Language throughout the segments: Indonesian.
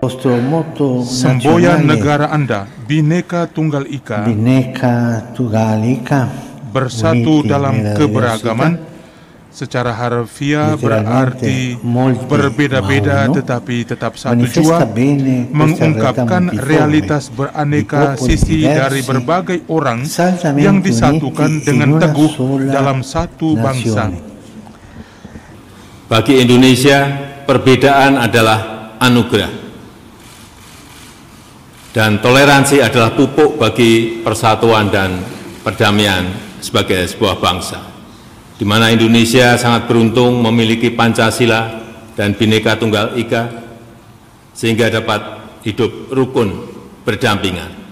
Semboyan negara Anda, Bhinneka Tunggal Ika, bersatu dalam keberagaman, secara harfiah berarti berbeda-beda tetapi tetap satu jua, mengungkapkan realitas beraneka sisi dari berbagai orang yang disatukan dengan teguh dalam satu bangsa. Bagi Indonesia, perbedaan adalah anugerah. Dan toleransi adalah pupuk bagi persatuan dan perdamaian sebagai sebuah bangsa, di mana Indonesia sangat beruntung memiliki Pancasila dan Bhinneka Tunggal Ika, sehingga dapat hidup rukun berdampingan.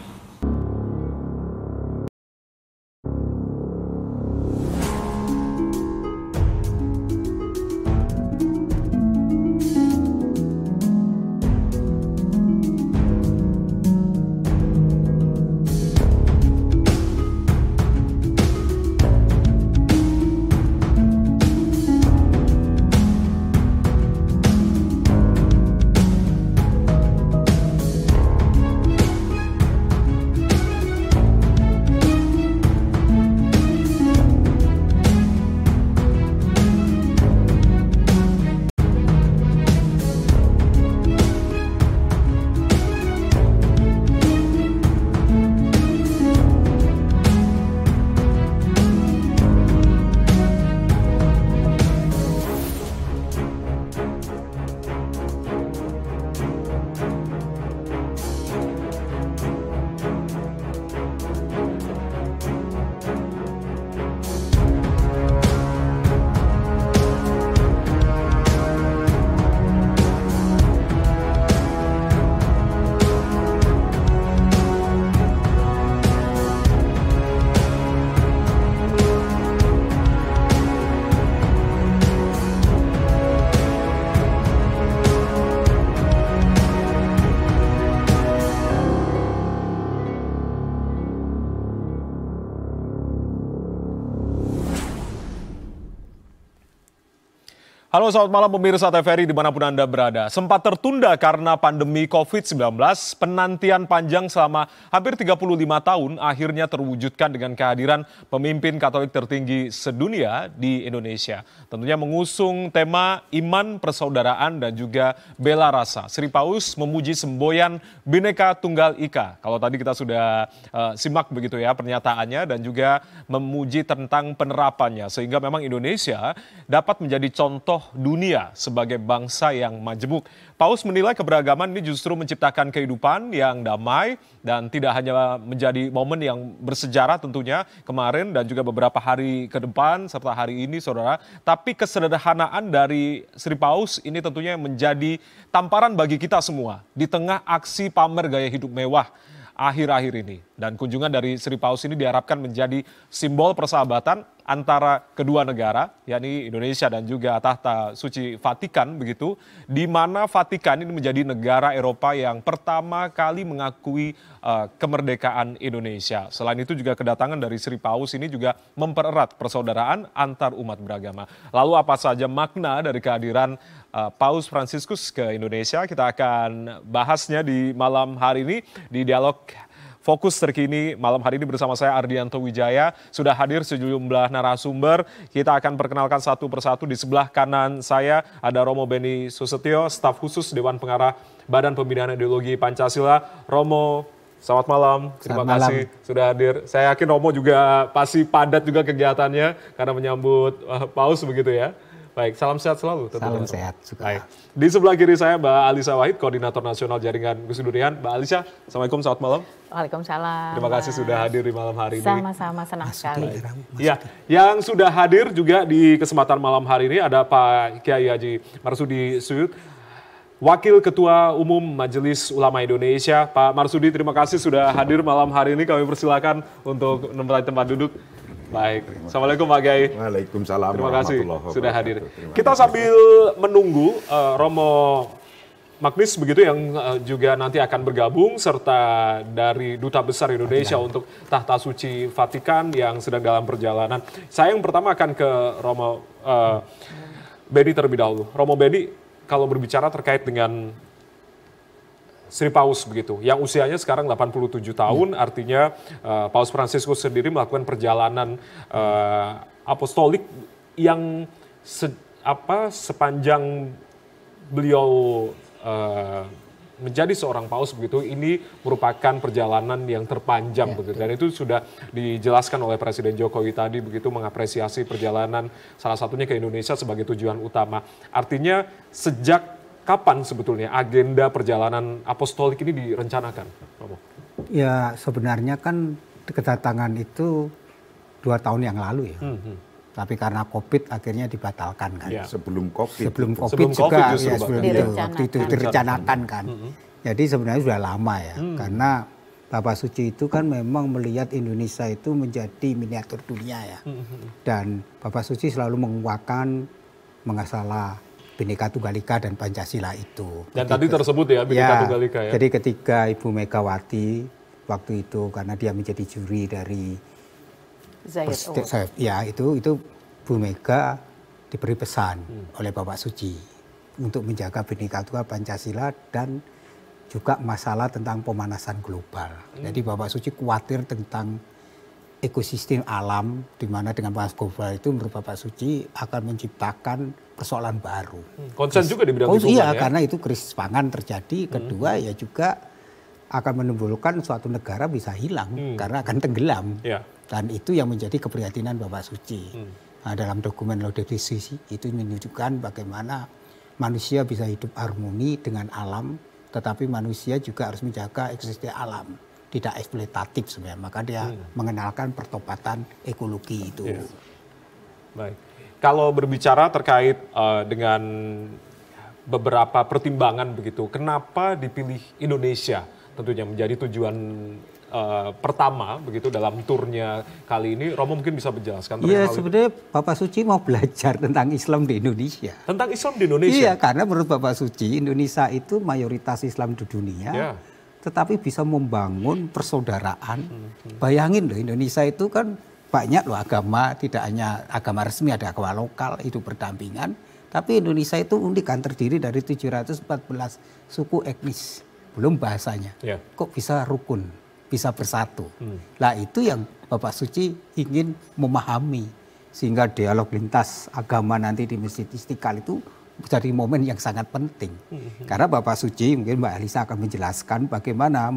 Halo, selamat malam pemirsa TVRI dimanapun Anda berada. Sempat tertunda karena pandemi COVID-19, penantian panjang selama hampir 35 tahun akhirnya terwujudkan dengan kehadiran pemimpin Katolik tertinggi sedunia di Indonesia. Tentunya mengusung tema iman, persaudaraan, dan juga bela rasa. Sri Paus memuji semboyan Bhinneka Tunggal Ika. Kalau tadi kita sudah simak begitu ya pernyataannya, dan juga memuji tentang penerapannya. Sehingga memang Indonesia dapat menjadi contoh dunia sebagai bangsa yang majemuk. Paus menilai keberagaman ini justru menciptakan kehidupan yang damai dan tidak hanya menjadi momen yang bersejarah tentunya kemarin dan juga beberapa hari ke depan serta hari ini saudara, tapi kesederhanaan dari Sri Paus ini tentunya menjadi tamparan bagi kita semua di tengah aksi pamer gaya hidup mewah akhir-akhir ini. Dan kunjungan dari Sri Paus ini diharapkan menjadi simbol persahabatan antara kedua negara, yakni Indonesia dan juga tahta suci Vatikan begitu, di mana Vatikan ini menjadi negara Eropa yang pertama kali mengakui kemerdekaan Indonesia. Selain itu juga kedatangan dari Sri Paus ini juga mempererat persaudaraan antar umat beragama. Lalu apa saja makna dari kehadiran Paus Fransiskus ke Indonesia? Kita akan bahasnya di malam hari ini di dialog Fokus terkini malam hari ini bersama saya Ardianto Wijaya. Sudah hadir sejumlah narasumber. Kita akan perkenalkan satu persatu. Di sebelah kanan saya ada Romo Beni Susetio, staf khusus Dewan Pengarah Badan Pembinaan Ideologi Pancasila. Romo, selamat malam. Terima kasih sudah hadir. Saya yakin Romo juga pasti padat juga kegiatannya karena menyambut Paus begitu ya. Baik, salam sehat selalu. Salam sehat juga. Baik. Di sebelah kiri saya Mbak Alisa Wahid, Koordinator Nasional Jaringan Gus Durian. Mbak Alisa, Assalamualaikum, selamat malam. Waalaikumsalam. Terima kasih sudah hadir di malam hari ini. Sama-sama, senang sekali. Ya, yang sudah hadir juga di kesempatan malam hari ini ada Pak Kiai Haji Marsudi Suyud, Wakil Ketua Umum Majelis Ulama Indonesia. Pak Marsudi, terima kasih sudah hadir malam hari ini. Kami persilakan untuk menempati tempat duduk. Baik, Assalamualaikum Pak Kiai. Waalaikumsalam. Terima kasih sudah hadir. Kita sambil menunggu Romo Magnis begitu yang juga nanti akan bergabung serta dari Duta Besar Indonesia untuk Tahta Suci Vatikan yang sedang dalam perjalanan. Saya yang pertama akan ke Romo Beni terlebih dahulu. Romo Beni, kalau berbicara terkait dengan Sri Paus begitu, yang usianya sekarang 87 tahun, artinya Paus Fransiskus sendiri melakukan perjalanan apostolik yang sepanjang beliau menjadi seorang paus begitu, ini merupakan perjalanan yang terpanjang begitu, dan itu sudah dijelaskan oleh Presiden Jokowi tadi begitu, mengapresiasi perjalanan salah satunya ke Indonesia sebagai tujuan utama. Artinya sejak kapan sebetulnya agenda perjalanan apostolik ini direncanakan, Romo? Ya sebenarnya kan kedatangan itu 2 tahun yang lalu ya. Tapi karena COVID akhirnya dibatalkan kan. Ya. Sebelum COVID Sebelum juga COVID ya sebelum itu, waktu itu direncanakan kan. Jadi sebenarnya sudah lama ya. Karena Bapak Suci itu kan memang melihat Indonesia itu menjadi miniatur dunia ya. Dan Bapak Suci selalu menguatkan mengasalah Bhinneka Tunggal Ika dan Pancasila itu. Dan tadi tersebut ya Bhinneka Tunggal Ika ya. Jadi ketika Ibu Megawati waktu itu karena dia menjadi juri dari ya itu Bu Mega diberi pesan oleh Bapak Suci untuk menjaga Bhinneka Tunggal Pancasila dan juga masalah tentang pemanasan global. Jadi Bapak Suci khawatir tentang ekosistem alam, di mana dengan pemanasan global itu menurut Bapak Suci akan menciptakan persoalan baru. Konsen juga di bidang lingkungan ya? Ya? Karena itu krisis pangan terjadi. Kedua ya juga akan menimbulkan suatu negara bisa hilang karena akan tenggelam. Ya. Dan itu yang menjadi keprihatinan Bapak Suci. Nah, dalam dokumen Laudato Si itu menunjukkan bagaimana manusia bisa hidup harmoni dengan alam, tetapi manusia juga harus menjaga ekosistem alam, tidak eksploitatif sebenarnya. Maka dia mengenalkan pertobatan ekologi itu. Ya. Baik. Kalau berbicara terkait dengan beberapa pertimbangan begitu, kenapa dipilih Indonesia tentunya menjadi tujuan pertama begitu dalam turnya kali ini? Romo mungkin bisa menjelaskan. Iya, sebenarnya Bapak Suci mau belajar tentang Islam di Indonesia. Tentang Islam di Indonesia? Iya, karena menurut Bapak Suci Indonesia itu mayoritas Islam di dunia, tetapi bisa membangun persaudaraan. Bayangin loh, Indonesia itu kan banyak loh agama, tidak hanya agama resmi, ada agama lokal, itu berdampingan. Tapi Indonesia itu unik kan, terdiri dari 714 suku etnis, belum bahasanya. Kok bisa rukun, bisa bersatu? Nah itu yang Bapak Suci ingin memahami, sehingga dialog lintas agama nanti di Masjid Istiqlal itu menjadi momen yang sangat penting. Karena Bapak Suci, mungkin Mbak Alisa akan menjelaskan bagaimana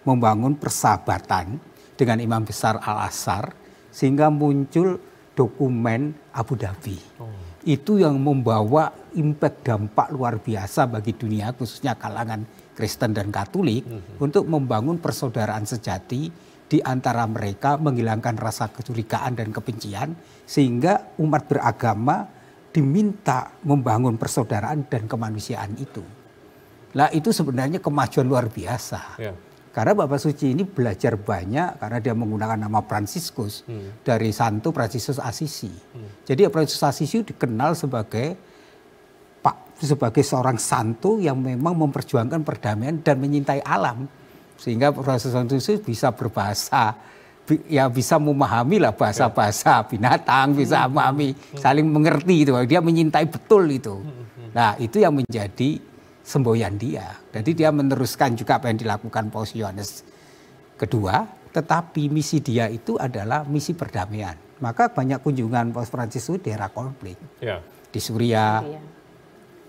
membangun persahabatan dengan Imam Besar Al-Azhar, sehingga muncul dokumen Abu Dhabi. Itu yang membawa impact dampak luar biasa bagi dunia, khususnya kalangan Kristen dan Katolik, untuk membangun persaudaraan sejati di antara mereka, menghilangkan rasa kecurigaan dan kebencian, sehingga umat beragama diminta membangun persaudaraan dan kemanusiaan itu. Nah itu sebenarnya kemajuan luar biasa. Karena Bapak Suci ini belajar banyak karena dia menggunakan nama Fransiskus dari Santo Fransiskus Assisi. Jadi Fransiskus Assisi dikenal sebagai seorang santo yang memang memperjuangkan perdamaian dan menyintai alam. Sehingga Fransiskus Assisi bisa berbahasa, ya bisa memahami lah bahasa-bahasa binatang, bisa memahami, saling mengerti itu. Dia menyintai betul itu. Nah itu yang menjadi semboyan dia. Jadi dia meneruskan juga apa yang dilakukan Paus Yohanes kedua, tetapi misi dia itu adalah misi perdamaian. Maka banyak kunjungan Paus Fransiskus di daerah konflik. Di Suriah,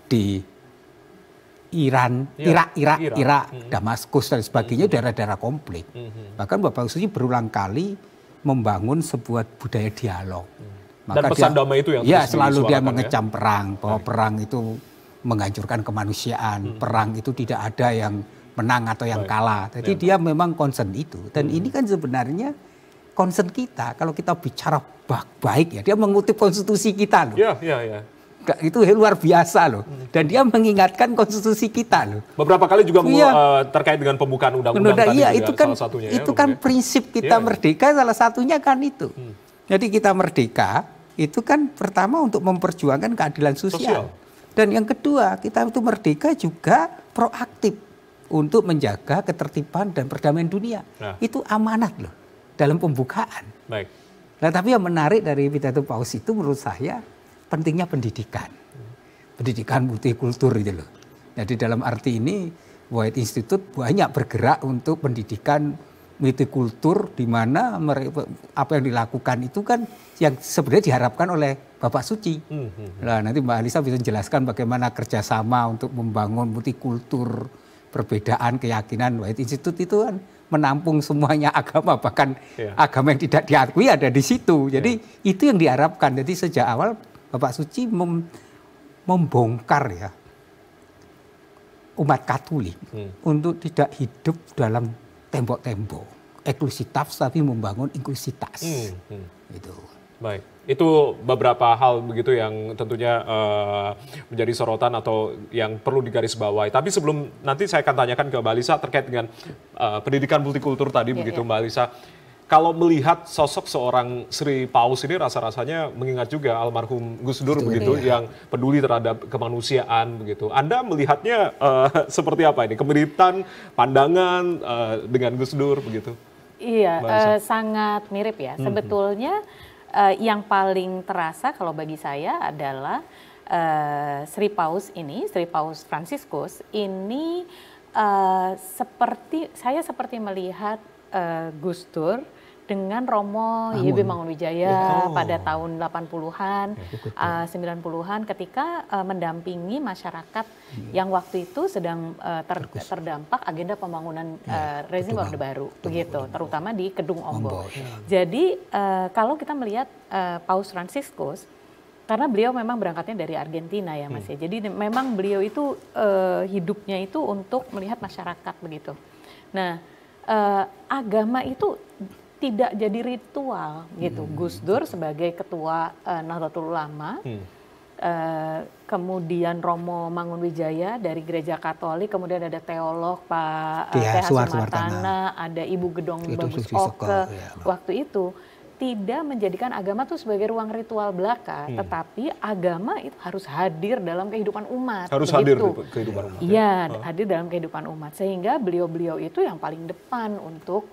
di Iran, Irak, Damaskus dan sebagainya, daerah-daerah konflik. Bahkan Bapak Suci berulang kali membangun sebuah budaya dialog. Maka dan pesan damai itu yang selalu dia mengecam perang, bahwa perang itu menghancurkan kemanusiaan, perang itu tidak ada yang menang atau yang kalah. Jadi dia memang concern itu. Dan ini kan sebenarnya concern kita. Kalau kita bicara baik ya, dia mengutip konstitusi kita loh. Itu luar biasa loh. Dan dia mengingatkan konstitusi kita loh. Beberapa kali juga terkait dengan pembukaan undang-undang tadi juga itu kan, salah satunya. Itu kan prinsip kita merdeka, salah satunya kan itu. Jadi kita merdeka itu kan pertama untuk memperjuangkan keadilan sosial. Dan yang kedua, kita itu merdeka juga proaktif untuk menjaga ketertiban dan perdamaian dunia. Itu amanat loh dalam pembukaan. Nah, tapi yang menarik dari pidato Paus itu menurut saya pentingnya pendidikan. Pendidikan multikultur itu loh. Jadi dalam arti ini White Institute banyak bergerak untuk pendidikan multikultur, di mana apa yang dilakukan itu kan yang sebenarnya diharapkan oleh Bapak Suci. Nah, nanti Mbak Alisa bisa menjelaskan bagaimana kerjasama untuk membangun multikultur, perbedaan keyakinan. White Institute itu kan menampung semuanya agama, bahkan agama yang tidak diakui ada di situ. Jadi itu yang diharapkan. Jadi sejak awal Bapak Suci membongkar ya umat Katolik untuk tidak hidup dalam tembok-tembok eksklusitas, tapi membangun inklusitas. Gitu. Baik, itu beberapa hal begitu yang tentunya menjadi sorotan atau yang perlu digarisbawahi. Tapi sebelum nanti saya akan tanyakan ke Mbak Alisa terkait dengan pendidikan multikultur tadi begitu Mbak Alisa. Kalau melihat sosok seorang Sri Paus ini rasa-rasanya mengingat juga almarhum Gus Dur begitu yang peduli terhadap kemanusiaan begitu. Anda melihatnya seperti apa ini? Kemiripan pandangan dengan Gus Dur begitu? Iya, sangat mirip ya. Sebetulnya yang paling terasa kalau bagi saya adalah Sri Paus ini, Sri Paus Fransiskus ini seperti melihat Gus Dur dengan Romo YB Mangunwijaya pada tahun 80-an, 90-an ketika mendampingi masyarakat yang waktu itu sedang terdampak agenda pembangunan rezim Orde Baru, begitu, terutama di Kedung Ombo. Jadi kalau kita melihat Paus Fransiskus, karena beliau memang berangkatnya dari Argentina ya Mas ya, jadi memang beliau itu hidupnya itu untuk melihat masyarakat begitu. Nah, agama itu tidak jadi ritual gitu. Gus Dur sebagai ketua Nahdlatul Ulama, kemudian Romo Mangunwijaya dari Gereja Katolik, kemudian ada teolog Pak T.H. Sumartana, ada Ibu Gedong Bagus Oke. Waktu itu tidak menjadikan agama itu sebagai ruang ritual belaka, tetapi agama itu harus hadir dalam kehidupan umat. Harus hadir di kehidupan umat. Iya, hadir dalam kehidupan umat. Sehingga beliau-beliau itu yang paling depan untuk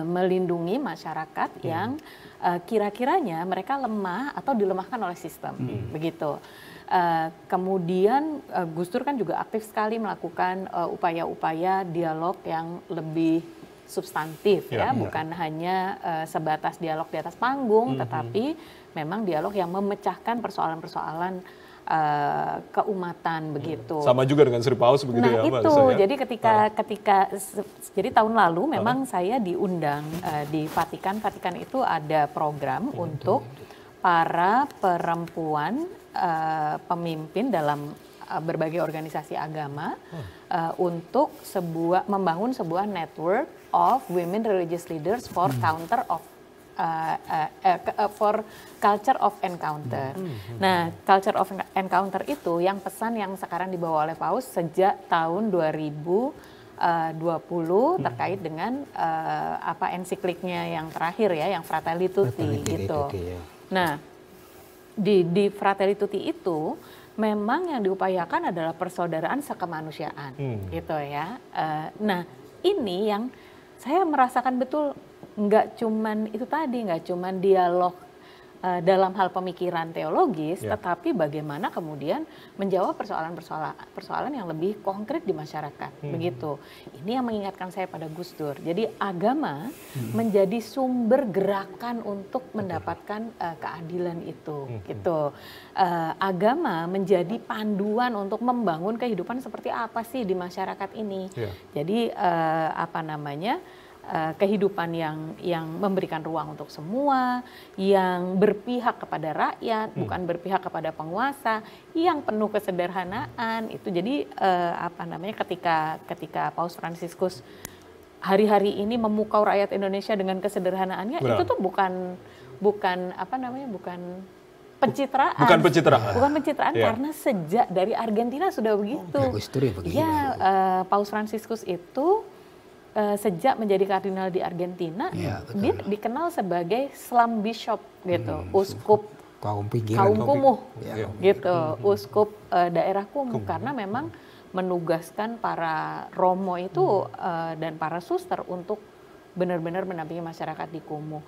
melindungi masyarakat yang kira-kiranya mereka lemah atau dilemahkan oleh sistem, begitu. Kemudian Gus Dur kan juga aktif sekali melakukan upaya-upaya dialog yang lebih substantif ya, bukan hanya sebatas dialog di atas panggung, tetapi memang dialog yang memecahkan persoalan-persoalan keumatan begitu. Sama juga dengan Sri Paus begitu ya Mbak itu, Alisa, ya? jadi jadi tahun lalu memang saya diundang di Vatikan. Vatikan itu ada program untuk para perempuan pemimpin dalam berbagai organisasi agama untuk membangun sebuah network of women religious leaders for for culture of encounter. Nah, culture of encounter itu yang pesan yang sekarang dibawa oleh Paus sejak tahun 2020 terkait dengan ensikliknya yang terakhir ya, yang Fratelli Tutti gitu. Nah, di Fratelli Tutti itu memang yang diupayakan adalah persaudaraan sekemanusiaan gitu ya. Nah, ini yang saya merasakan betul, nggak cuman dialog dalam hal pemikiran teologis, tetapi bagaimana kemudian menjawab persoalan yang lebih konkret di masyarakat, begitu. Ini yang mengingatkan saya pada Gus Dur. Jadi agama menjadi sumber gerakan untuk mendapatkan keadilan itu, gitu. Agama menjadi panduan untuk membangun kehidupan seperti apa sih di masyarakat ini. Jadi kehidupan yang memberikan ruang untuk semua, yang berpihak kepada rakyat, bukan berpihak kepada penguasa, yang penuh kesederhanaan itu. Jadi ketika Paus Fransiskus hari-hari ini memukau rakyat Indonesia dengan kesederhanaannya, itu tuh bukan pencitraan. Bukan pencitraan karena sejak dari Argentina sudah begitu. Paus Fransiskus itu sejak menjadi kardinal di Argentina, dia dikenal sebagai slum bishop gitu, uskup kaum kumuh gitu, uskup daerah kumuh, karena memang menugaskan para romo itu dan para suster untuk benar-benar mendampingi masyarakat di Kumuh.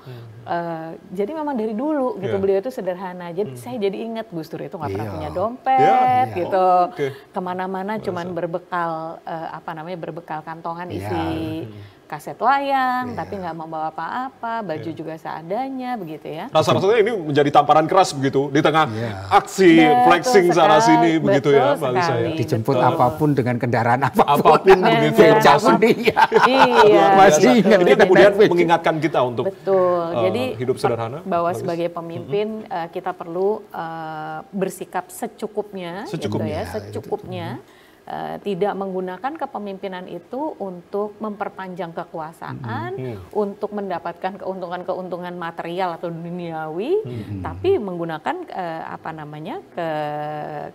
Jadi memang dari dulu gitu beliau itu sederhana. Jadi saya jadi ingat Gus Dur itu nggak pernah punya dompet gitu. Kemana-mana cuman berbekal berbekal kantongan isi kaset wayang, tapi nggak membawa apa-apa, baju juga seadanya begitu ya. Rasa-rasanya ini menjadi tamparan keras begitu di tengah aksi flexing sana sini begitu ya, Mbak Alisa ya. Dijemput apapun dengan kendaraan apapun begitu. Iya. Masih ingat. Ini kemudian mengingatkan kita untuk jadi hidup sederhana. Bahwa sebagai pemimpin kita perlu bersikap secukupnya. Tidak menggunakan kepemimpinan itu untuk memperpanjang kekuasaan, untuk mendapatkan keuntungan-keuntungan material atau duniawi, tapi menggunakan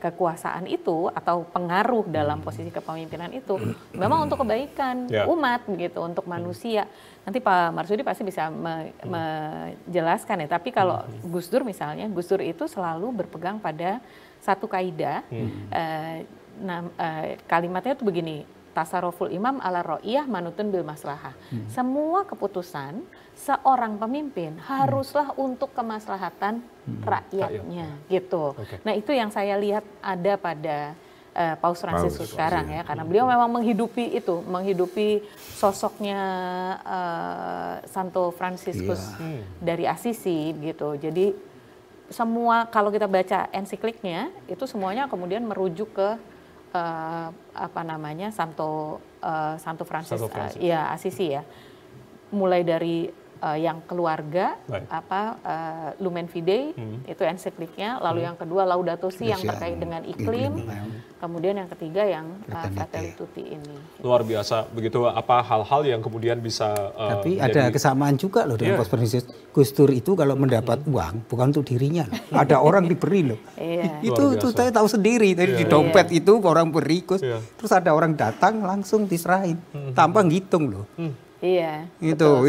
kekuasaan itu atau pengaruh dalam posisi kepemimpinan itu memang untuk kebaikan umat begitu, untuk manusia. Nanti Pak Marsudi pasti bisa menjelaskan ya. Tapi kalau Gus Dur misalnya, Gus Dur itu selalu berpegang pada satu kaidah. Kalimatnya itu begini, tasarruful imam ala ro'iyah manutun bil maslahah. Semua keputusan seorang pemimpin haruslah untuk kemaslahatan rakyatnya gitu. Nah itu yang saya lihat ada pada Paus Fransiskus sekarang ya, karena beliau memang menghidupi sosoknya Santo Fransiskus dari Assisi gitu. Jadi semua kalau kita baca ensikliknya itu semuanya kemudian merujuk ke Santo Francis. Ya Assisi ya, mulai dari yang keluarga Lumen Fidei itu ensikliknya, lalu yang kedua Laudato Si yang terkait dengan iklim, kemudian yang ketiga yang Fratelli Tutti ini. Luar biasa begitu apa hal-hal yang kemudian bisa tapi ada kesamaan juga loh dengan Paus Fransiskus. Gus Dur itu kalau mendapat uang bukan untuk dirinya loh. Ada orang diberi loh. Itu saya tahu sendiri tadi di dompet itu orang beri terus ada orang datang langsung diserahin tanpa ngitung loh. Iya. Itu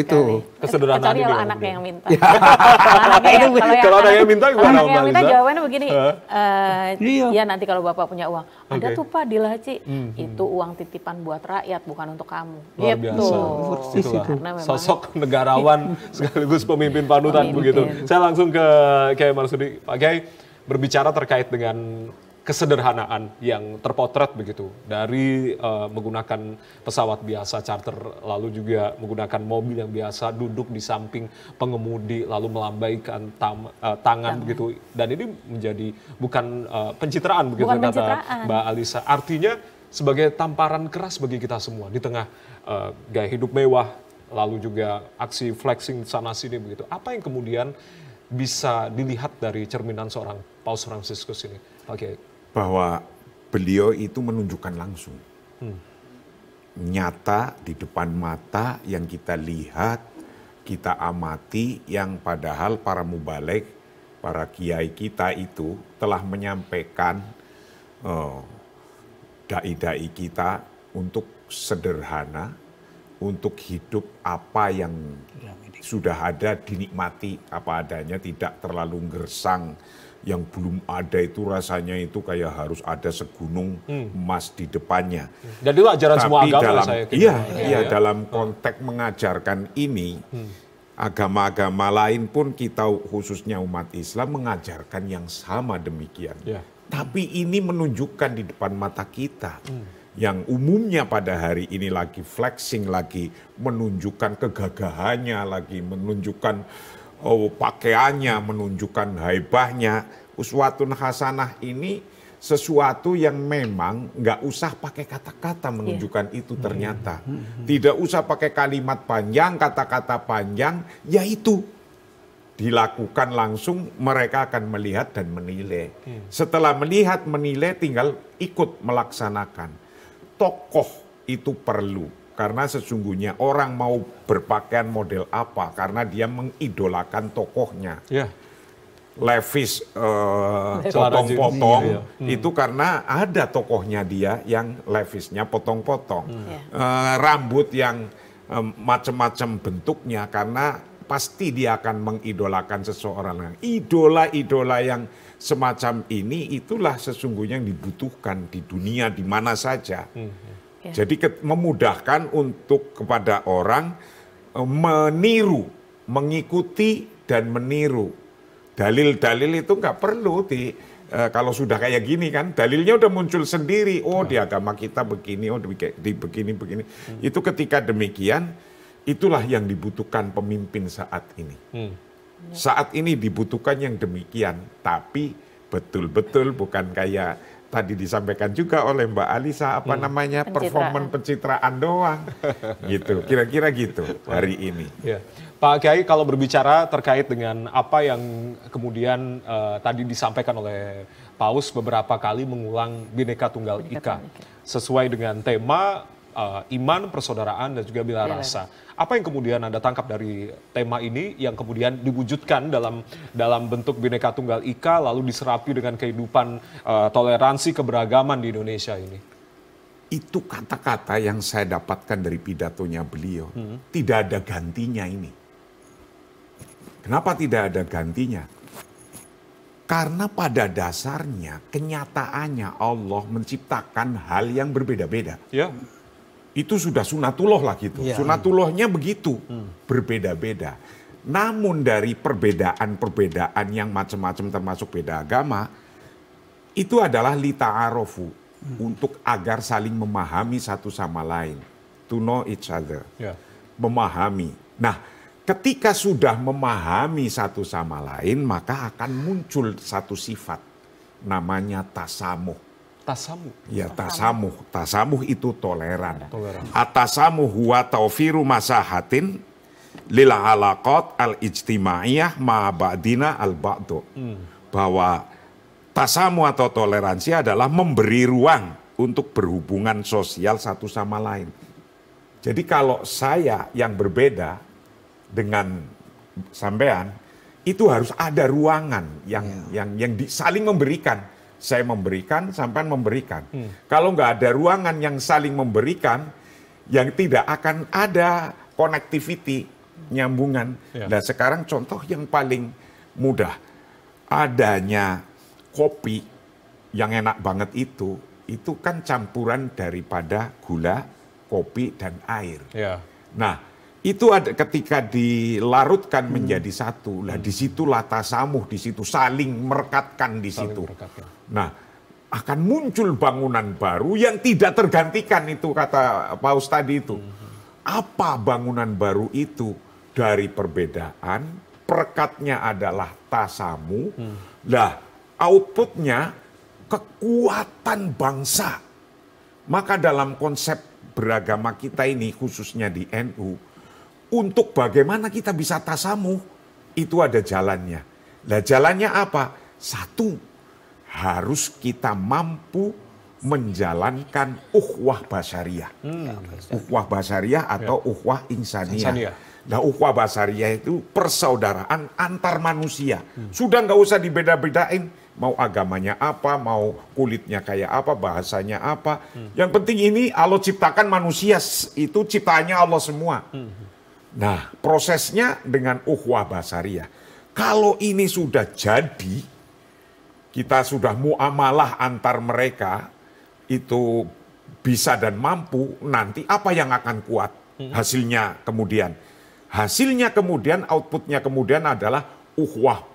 kesederhanaan ini. Kecuali kalau anaknya yang minta. Kalau anaknya yang minta gimana? Anaknya yang minta jawabannya begini. Ya nanti kalau Bapak punya uang, ada tuh Pak di laci. Itu uang titipan buat rakyat bukan untuk kamu. Luar biasa. Sosok negarawan sekaligus pemimpin panutan begitu. Saya langsung ke Kiai Marsudi. Pak Kiai berbicara terkait dengan kesederhanaan yang terpotret begitu dari menggunakan pesawat biasa charter, lalu juga menggunakan mobil yang biasa, duduk di samping pengemudi lalu melambaikan tangan begitu, dan ini menjadi bukan pencitraan begitu kata Mbak Alisa, artinya sebagai tamparan keras bagi kita semua di tengah gaya hidup mewah lalu juga aksi flexing sana sini begitu. Apa yang kemudian bisa dilihat dari cerminan seorang Paus Fransiskus ini, Pak Kiai? Bahwa beliau itu menunjukkan langsung, nyata di depan mata yang kita lihat, kita amati, yang padahal para mubalik, para kiai kita itu telah menyampaikan dai-dai kita untuk sederhana, untuk hidup apa yang sudah ada dinikmati apa adanya, tidak terlalu gersang. Yang belum ada itu rasanya itu kayak harus ada segunung emas di depannya. Dan itu ajaran semua agama saya kira. Iya, dalam konteks mengajarkan ini, agama-agama lain pun kita khususnya umat Islam mengajarkan yang sama demikian. Tapi ini menunjukkan di depan mata kita. Yang umumnya pada hari ini lagi flexing, lagi menunjukkan kegagahannya, lagi menunjukkan pakaiannya, menunjukkan haibahnya. Uswatun hasanah ini sesuatu yang memang nggak usah pakai kata-kata menunjukkan itu ternyata. Tidak usah pakai kalimat panjang, kata-kata panjang, yaitu dilakukan langsung, mereka akan melihat dan menilai. Setelah melihat, menilai, tinggal ikut melaksanakan. Tokoh itu perlu. Karena sesungguhnya orang mau berpakaian model apa, karena dia mengidolakan tokohnya. Levis potong-potong itu karena ada tokohnya dia yang levisnya potong-potong. Rambut yang macam-macam bentuknya karena pasti dia akan mengidolakan seseorang. Idola-idola yang semacam ini itulah sesungguhnya yang dibutuhkan di dunia di mana saja. Jadi memudahkan untuk kepada orang meniru, mengikuti dan meniru. Dalil-dalil itu nggak perlu kalau sudah kayak gini kan, dalilnya udah muncul sendiri. Oh, di agama kita begini, oh di begini. Itu ketika demikian, itulah yang dibutuhkan pemimpin saat ini. Saat ini dibutuhkan yang demikian, tapi betul-betul bukan kayak tadi disampaikan juga oleh Mbak Alisa, performan pencitraan doang. Gitu, kira-kira gitu hari ini. Ya. Pak Kiai, kalau berbicara terkait dengan apa yang kemudian tadi disampaikan oleh Paus beberapa kali mengulang Bhinneka Tunggal Ika, sesuai dengan tema iman, persaudaraan, dan juga bela rasa. Apa yang kemudian Anda tangkap dari tema ini yang kemudian diwujudkan dalam bentuk Bhinneka Tunggal Ika, lalu diserapi dengan kehidupan toleransi keberagaman di Indonesia ini? Itu kata-kata yang saya dapatkan dari pidatonya beliau. Tidak ada gantinya ini. Kenapa tidak ada gantinya? Karena pada dasarnya, kenyataannya Allah menciptakan hal yang berbeda-beda. Ya. Itu sudah sunatullah lah gitu. Ya. Sunatullahnya begitu, berbeda-beda. Namun dari perbedaan-perbedaan yang macam-macam termasuk beda agama, itu adalah lita'arofu, untuk agar saling memahami satu sama lain. To know each other. Ya. Memahami. Nah, ketika sudah memahami satu sama lain, maka akan muncul satu sifat. Namanya tasamuh. Tasamuh? Ya, tasamuh. Tasamuh itu toleran. Atasamuh huwa taufiru masahatin lil alaqat al-ijtimaiyah ma'abadina al-ba'du. Bahwa tasamuh atau toleransi adalah memberi ruang untuk berhubungan sosial satu sama lain. Jadi kalau saya yang berbeda dengan sampean, itu harus ada ruangan yang saling memberikan. Saya memberikan, sampean memberikan. Kalau nggak ada ruangan yang saling memberikan, yang tidak akan ada connectivity, nyambungan. Nah, sekarang contoh yang paling mudah, adanya kopi yang enak banget itu kan campuran daripada gula, kopi, dan air. Nah, itu ada ketika dilarutkan menjadi satu. Lah disitulah tasamuh, di situ saling merekatkan di situ. Nah, akan muncul bangunan baru yang tidak tergantikan, itu kata Paus tadi itu. Apa bangunan baru itu? Dari perbedaan, perekatnya adalah tasamuh. Lah, outputnya kekuatan bangsa. Maka dalam konsep beragama kita ini, khususnya di NU, untuk bagaimana kita bisa tasamuh, itu ada jalannya. Nah, jalannya apa? Satu, harus kita mampu menjalankan ukhuwah basyariah. Ukhuwah basyariah atau ukhuwah insaniyah. Nah, ukhuwah basyariah itu persaudaraan antar manusia. Sudah nggak usah dibeda-bedain. Mau agamanya apa, mau kulitnya kayak apa, bahasanya apa. Yang penting ini Allah ciptakan manusia, itu ciptaannya Allah semua. Nah, prosesnya dengan ukhuwah basyariah. Kalau ini sudah jadi, kita sudah muamalah antar mereka, itu bisa dan mampu, nanti apa yang akan kuat hasilnya kemudian? Hasilnya kemudian, outputnya kemudian adalah ukhuwah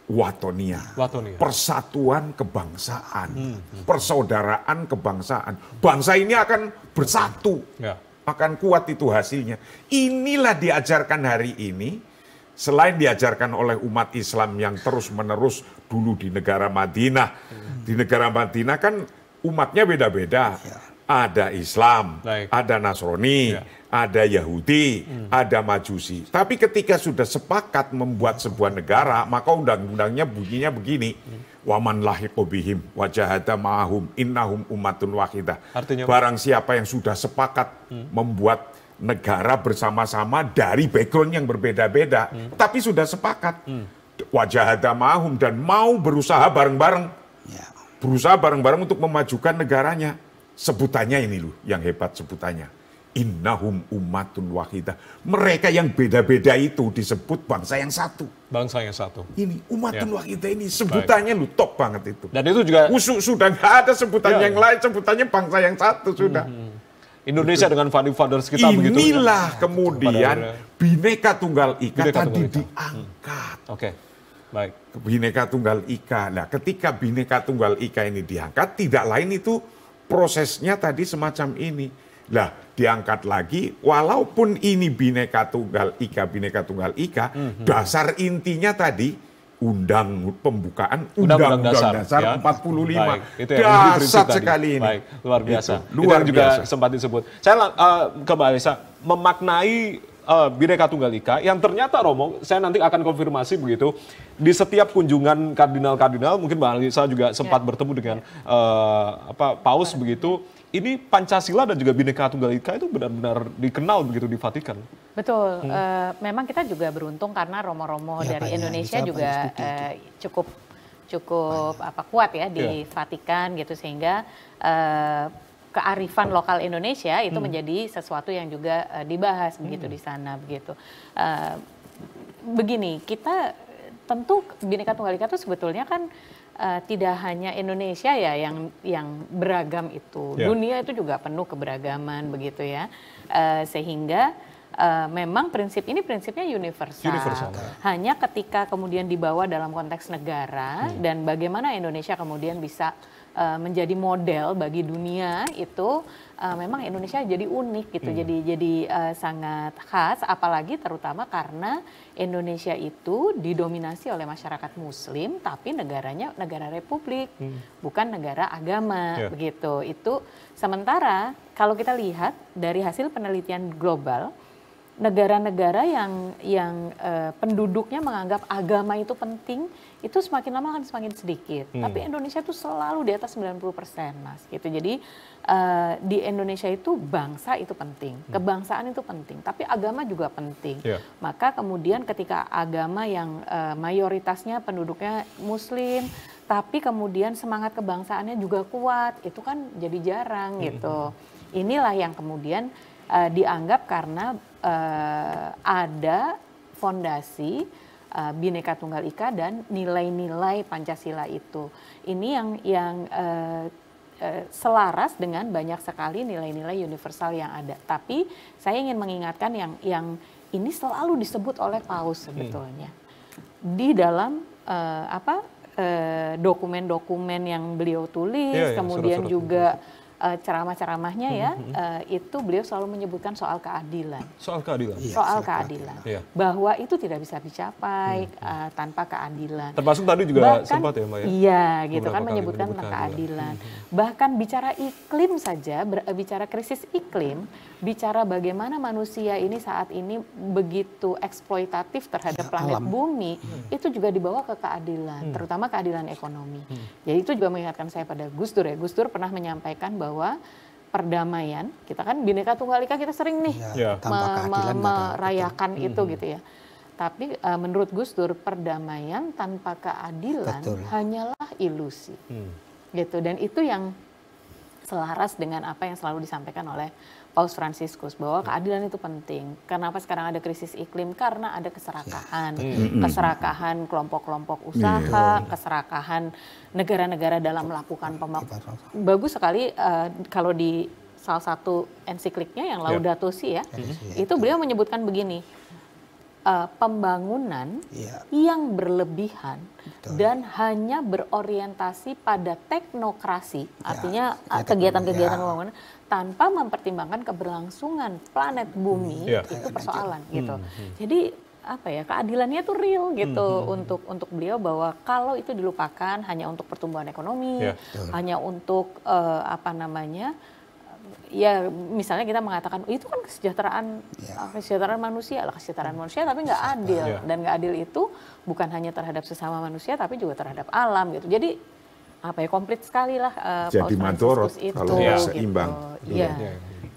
watoniyah. Persatuan kebangsaan, persaudaraan kebangsaan. Bangsa ini akan bersatu. Akan kuat itu hasilnya. Inilah diajarkan hari ini, selain diajarkan oleh umat Islam yang terus-menerus dulu di negara Madinah. Di negara Madinah kan umatnya beda-beda. Ada Islam, ada Nasrani, ada Yahudi, ada Majusi. Tapi ketika sudah sepakat membuat sebuah negara, maka undang-undangnya bunyinya begini. Waman lahiqu bihim wajahada ma'ahum innahum ummatun wahidah. Artinya, barang siapa yang sudah sepakat membuat negara bersama-sama dari background yang berbeda-beda, tapi sudah sepakat wajahada ma'ahum dan mau berusaha bareng-bareng, berusaha bareng-bareng untuk memajukan negaranya. Sebutannya ini loh yang hebat, sebutannya innahum ummatun wahidah. Mereka yang beda-beda itu disebut bangsa yang satu. Bangsa yang satu. Ini umatun wahidah, ini sebutannya lu top banget itu. Dan itu juga sudah nggak ada sebutan yang lain, sebutannya bangsa yang satu sudah. Indonesia dengan founding fathers kita begitu. Inilah kemudian Bhinneka Tunggal Ika tadi diangkat. Oke, baik. Bhinneka Tunggal Ika. Nah, ketika Bhinneka Tunggal Ika ini diangkat, tidak lain itu prosesnya tadi semacam ini. Lah, diangkat lagi, walaupun ini Bhinneka Tunggal Ika, dasar intinya tadi pembukaan Undang-Undang Dasar ya? 45. Baik, itu dasar sekali ini. Baik, luar biasa. Itu, luar itu juga biasa. sempat disebut. Saya ke Mbak Alisa, memaknai Bhinneka Tunggal Ika yang ternyata Romo, saya nanti akan konfirmasi begitu, di setiap kunjungan kardinal-kardinal, mungkin Mbak Alisa juga sempat bertemu dengan Paus begitu, ini Pancasila dan juga Bhinneka Tunggal Ika itu benar-benar dikenal begitu di Vatikan. Betul, memang kita juga beruntung karena romo-romo dari Indonesia juga cukup kuat ya di Vatikan gitu, sehingga kearifan lokal Indonesia itu menjadi sesuatu yang juga dibahas begitu di sana begitu. Begini, kita tentu Bhinneka Tunggal Ika itu sebetulnya kan tidak hanya Indonesia ya yang beragam itu, dunia itu juga penuh keberagaman begitu ya, sehingga memang prinsipnya universal. Hanya ketika kemudian dibawa dalam konteks negara dan bagaimana Indonesia kemudian bisa menjadi model bagi dunia itu, memang Indonesia jadi unik gitu, jadi sangat khas, apalagi terutama karena Indonesia itu didominasi oleh masyarakat Muslim, tapi negaranya negara republik, bukan negara agama begitu. Itu sementara kalau kita lihat dari hasil penelitian global, negara-negara yang penduduknya menganggap agama itu penting, itu semakin lama akan semakin sedikit. Tapi Indonesia itu selalu di atas 90%, Mas. Gitu. Jadi di Indonesia itu bangsa itu penting, kebangsaan itu penting, tapi agama juga penting. Maka kemudian ketika agama yang mayoritasnya penduduknya Muslim, tapi kemudian semangat kebangsaannya juga kuat, itu kan jadi jarang gitu. Inilah yang kemudian dianggap karena ada fondasi Bhinneka Tunggal Ika dan nilai-nilai Pancasila itu. Ini yang selaras dengan banyak sekali nilai-nilai universal yang ada. Tapi saya ingin mengingatkan yang ini selalu disebut oleh Paus sebetulnya. Di dalam dokumen-dokumen yang beliau tulis, kemudian juga ceramah-ceramahnya ya, itu beliau selalu menyebutkan soal keadilan. Soal keadilan? Soal keadilan. Bahwa itu tidak bisa dicapai tanpa keadilan. Termasuk tadi juga sempat ya Mbak ya? Iya gitu kan, menyebutkan tentang keadilan. Bahkan bicara iklim saja, bicara krisis iklim, bicara bagaimana manusia ini saat ini begitu eksploitatif terhadap planet bumi, itu juga dibawa ke keadilan, terutama keadilan ekonomi. Jadi itu juga mengingatkan saya pada Gus Dur ya. Gus Dur pernah menyampaikan bahwa perdamaian, kita kan Bhinneka Tunggal Ika kita sering nih merayakan itu gitu ya. Tapi menurut Gus Dur, perdamaian tanpa keadilan hanyalah ilusi. Gitu. Dan itu yang selaras dengan apa yang selalu disampaikan oleh Paus Fransiskus, bahwa keadilan itu penting. Kenapa sekarang ada krisis iklim? Karena ada keserakahan. Keserakahan kelompok-kelompok usaha, keserakahan negara-negara dalam melakukan bagus sekali kalau di salah satu ensikliknya yang Laudato Si ya, itu beliau menyebutkan begini, pembangunan yang berlebihan dan hanya berorientasi pada teknokrasi, artinya kegiatan-kegiatan pembangunan tanpa mempertimbangkan keberlangsungan planet bumi, itu persoalan gitu. Jadi keadilannya tuh real gitu untuk beliau, bahwa kalau itu dilupakan hanya untuk pertumbuhan ekonomi, hanya untuk ya misalnya kita mengatakan itu kan kesejahteraan manusia tapi nggak adil, dan nggak adil itu bukan hanya terhadap sesama manusia tapi juga terhadap alam gitu. Jadi komplit sekali lah jadi madorot kalau seimbang.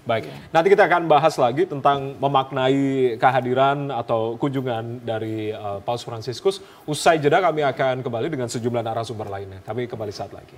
Baik, nanti kita akan bahas lagi tentang memaknai kehadiran atau kunjungan dari Paus Fransiskus. Usai jeda kami akan kembali dengan sejumlah narasumber lainnya. Kami kembali saat lagi.